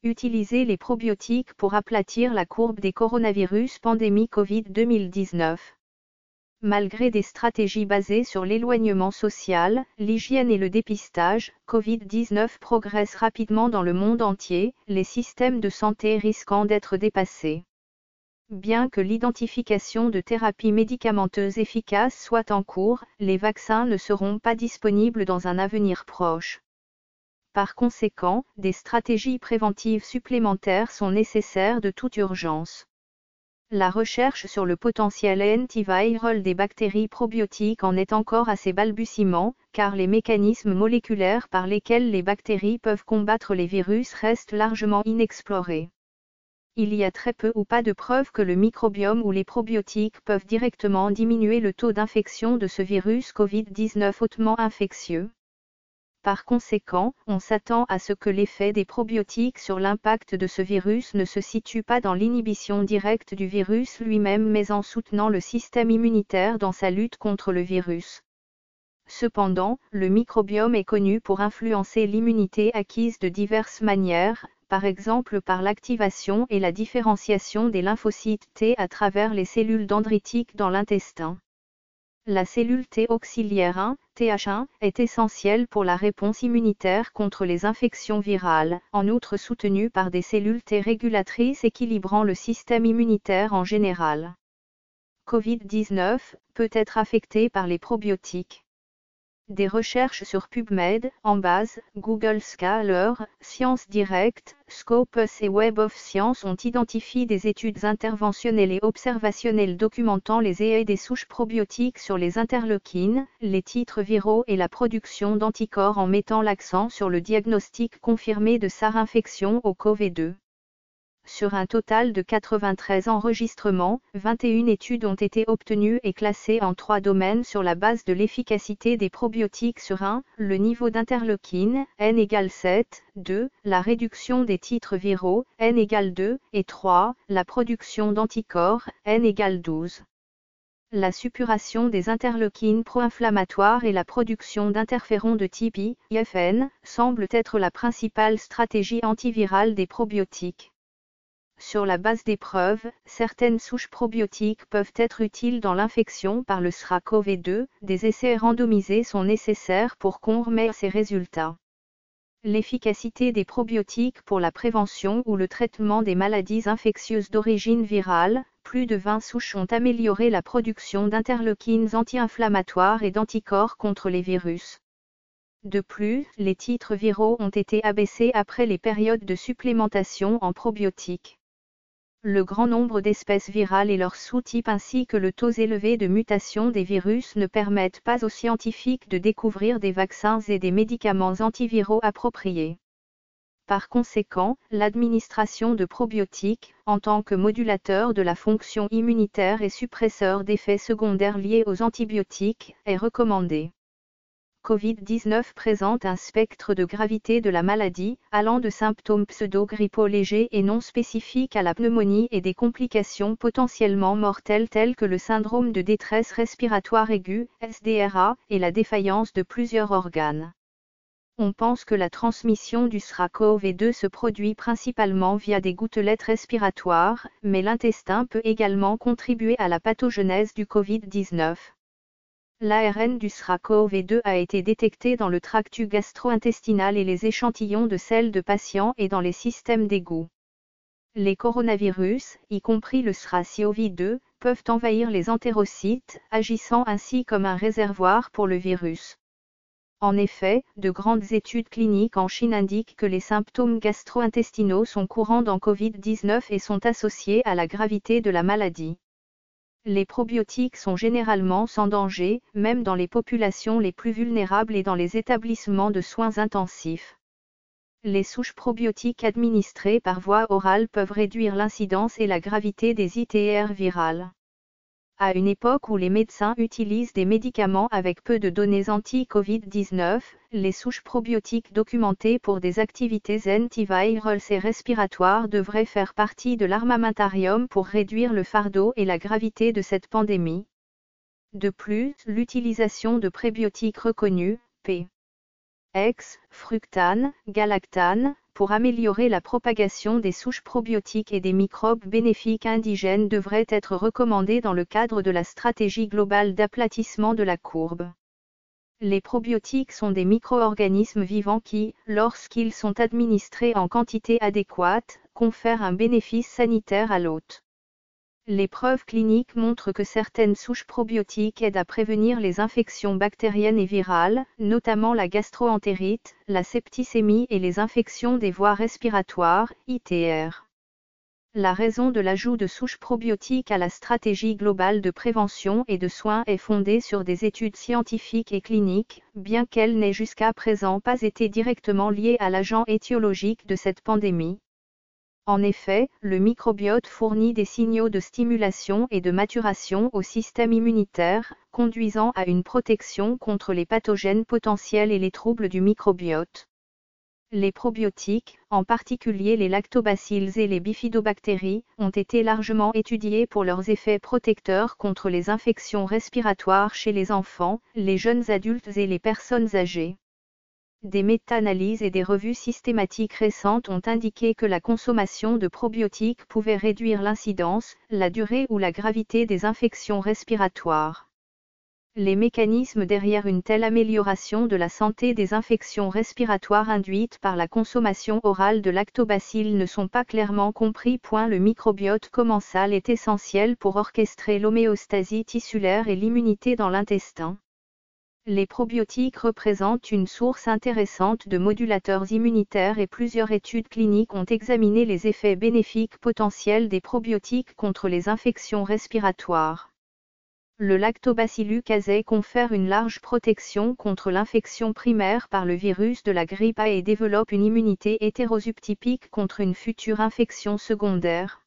Utiliser les probiotiques pour aplatir la courbe des coronavirus pandémie Covid-2019. Malgré des stratégies basées sur l'éloignement social, l'hygiène et le dépistage, Covid-19 progresse rapidement dans le monde entier, les systèmes de santé risquant d'être dépassés. Bien que l'identification de thérapies médicamenteuses efficaces soit en cours, les vaccins ne seront pas disponibles dans un avenir proche. Par conséquent, des stratégies préventives supplémentaires sont nécessaires de toute urgence. La recherche sur le potentiel antiviral des bactéries probiotiques en est encore à ses balbutiements, car les mécanismes moléculaires par lesquels les bactéries peuvent combattre les virus restent largement inexplorés. Il y a très peu ou pas de preuves que le microbiome ou les probiotiques peuvent directement diminuer le taux d'infection de ce virus Covid-19 hautement infectieux. Par conséquent, on s'attend à ce que l'effet des probiotiques sur l'impact de ce virus ne se situe pas dans l'inhibition directe du virus lui-même mais en soutenant le système immunitaire dans sa lutte contre le virus. Cependant, le microbiome est connu pour influencer l'immunité acquise de diverses manières, par exemple par l'activation et la différenciation des lymphocytes T à travers les cellules dendritiques dans l'intestin. La cellule T auxiliaire 1, TH1, est essentielle pour la réponse immunitaire contre les infections virales, en outre soutenue par des cellules T régulatrices équilibrant le système immunitaire en général. Covid-19 peut être affecté par les probiotiques. Des recherches sur PubMed, Embase, Google Scholar, ScienceDirect, Scopus et Web of Science ont identifié des études interventionnelles et observationnelles documentant les effets des souches probiotiques sur les interleukines, les titres viraux et la production d'anticorps en mettant l'accent sur le diagnostic confirmé de SARS-infection au CoV-2. Sur un total de 93 enregistrements, 21 études ont été obtenues et classées en 3 domaines sur la base de l'efficacité des probiotiques sur 1. Le niveau d'interleukine, N égale 7, 2. La réduction des titres viraux, N égale 2, et 3. La production d'anticorps, N égale 12. La suppuration des interleukines pro-inflammatoires et la production d'interférons de type I, IFN, semblent être la principale stratégie antivirale des probiotiques. Sur la base des preuves, certaines souches probiotiques peuvent être utiles dans l'infection par le SRAS-CoV-2. Des essais randomisés sont nécessaires pour confirmer ces résultats. L'efficacité des probiotiques pour la prévention ou le traitement des maladies infectieuses d'origine virale, plus de 20 souches ont amélioré la production d'interleukines anti-inflammatoires et d'anticorps contre les virus. De plus, les titres viraux ont été abaissés après les périodes de supplémentation en probiotiques. Le grand nombre d'espèces virales et leurs sous-types ainsi que le taux élevé de mutation des virus ne permettent pas aux scientifiques de découvrir des vaccins et des médicaments antiviraux appropriés. Par conséquent, l'administration de probiotiques, en tant que modulateur de la fonction immunitaire et suppresseur d'effets secondaires liés aux antibiotiques, est recommandée. Covid-19 présente un spectre de gravité de la maladie, allant de symptômes pseudo-grippaux légers et non spécifiques à la pneumonie et des complications potentiellement mortelles telles que le syndrome de détresse respiratoire aiguë, SDRA, et la défaillance de plusieurs organes. On pense que la transmission du SRAS-CoV-2 se produit principalement via des gouttelettes respiratoires, mais l'intestin peut également contribuer à la pathogenèse du Covid-19. L'ARN du SRAS-CoV-2 a été détecté dans le tractus gastro-intestinal et les échantillons de selles de patients et dans les systèmes d'égout. Les coronavirus, y compris le SRAS-CoV-2, peuvent envahir les entérocytes, agissant ainsi comme un réservoir pour le virus. En effet, de grandes études cliniques en Chine indiquent que les symptômes gastro-intestinaux sont courants dans Covid-19 et sont associés à la gravité de la maladie. Les probiotiques sont généralement sans danger, même dans les populations les plus vulnérables et dans les établissements de soins intensifs. Les souches probiotiques administrées par voie orale peuvent réduire l'incidence et la gravité des ITR virales. À une époque où les médecins utilisent des médicaments avec peu de données anti-Covid-19, les souches probiotiques documentées pour des activités antivirales et respiratoires devraient faire partie de l'armamentarium pour réduire le fardeau et la gravité de cette pandémie. De plus, l'utilisation de prébiotiques reconnus, P. X, fructane, galactane, pour améliorer la propagation des souches probiotiques et des microbes bénéfiques indigènes devraient être recommandés dans le cadre de la stratégie globale d'aplatissement de la courbe. Les probiotiques sont des micro-organismes vivants qui, lorsqu'ils sont administrés en quantité adéquate, confèrent un bénéfice sanitaire à l'hôte. Les preuves cliniques montrent que certaines souches probiotiques aident à prévenir les infections bactériennes et virales, notamment la gastro-entérite, la septicémie et les infections des voies respiratoires, ITR. La raison de l'ajout de souches probiotiques à la stratégie globale de prévention et de soins est fondée sur des études scientifiques et cliniques, bien qu'elle n'ait jusqu'à présent pas été directement liée à l'agent étiologique de cette pandémie. En effet, le microbiote fournit des signaux de stimulation et de maturation au système immunitaire, conduisant à une protection contre les pathogènes potentiels et les troubles du microbiote. Les probiotiques, en particulier les lactobacilles et les bifidobactéries, ont été largement étudiés pour leurs effets protecteurs contre les infections respiratoires chez les enfants, les jeunes adultes et les personnes âgées. Des méta-analyses et des revues systématiques récentes ont indiqué que la consommation de probiotiques pouvait réduire l'incidence, la durée ou la gravité des infections respiratoires. Les mécanismes derrière une telle amélioration de la santé des infections respiratoires induites par la consommation orale de lactobacilles ne sont pas clairement compris. Le microbiote commensal est essentiel pour orchestrer l'homéostasie tissulaire et l'immunité dans l'intestin. Les probiotiques représentent une source intéressante de modulateurs immunitaires et plusieurs études cliniques ont examiné les effets bénéfiques potentiels des probiotiques contre les infections respiratoires. Le Lactobacillus casei confère une large protection contre l'infection primaire par le virus de la grippe A et développe une immunité hétérosubtypique contre une future infection secondaire.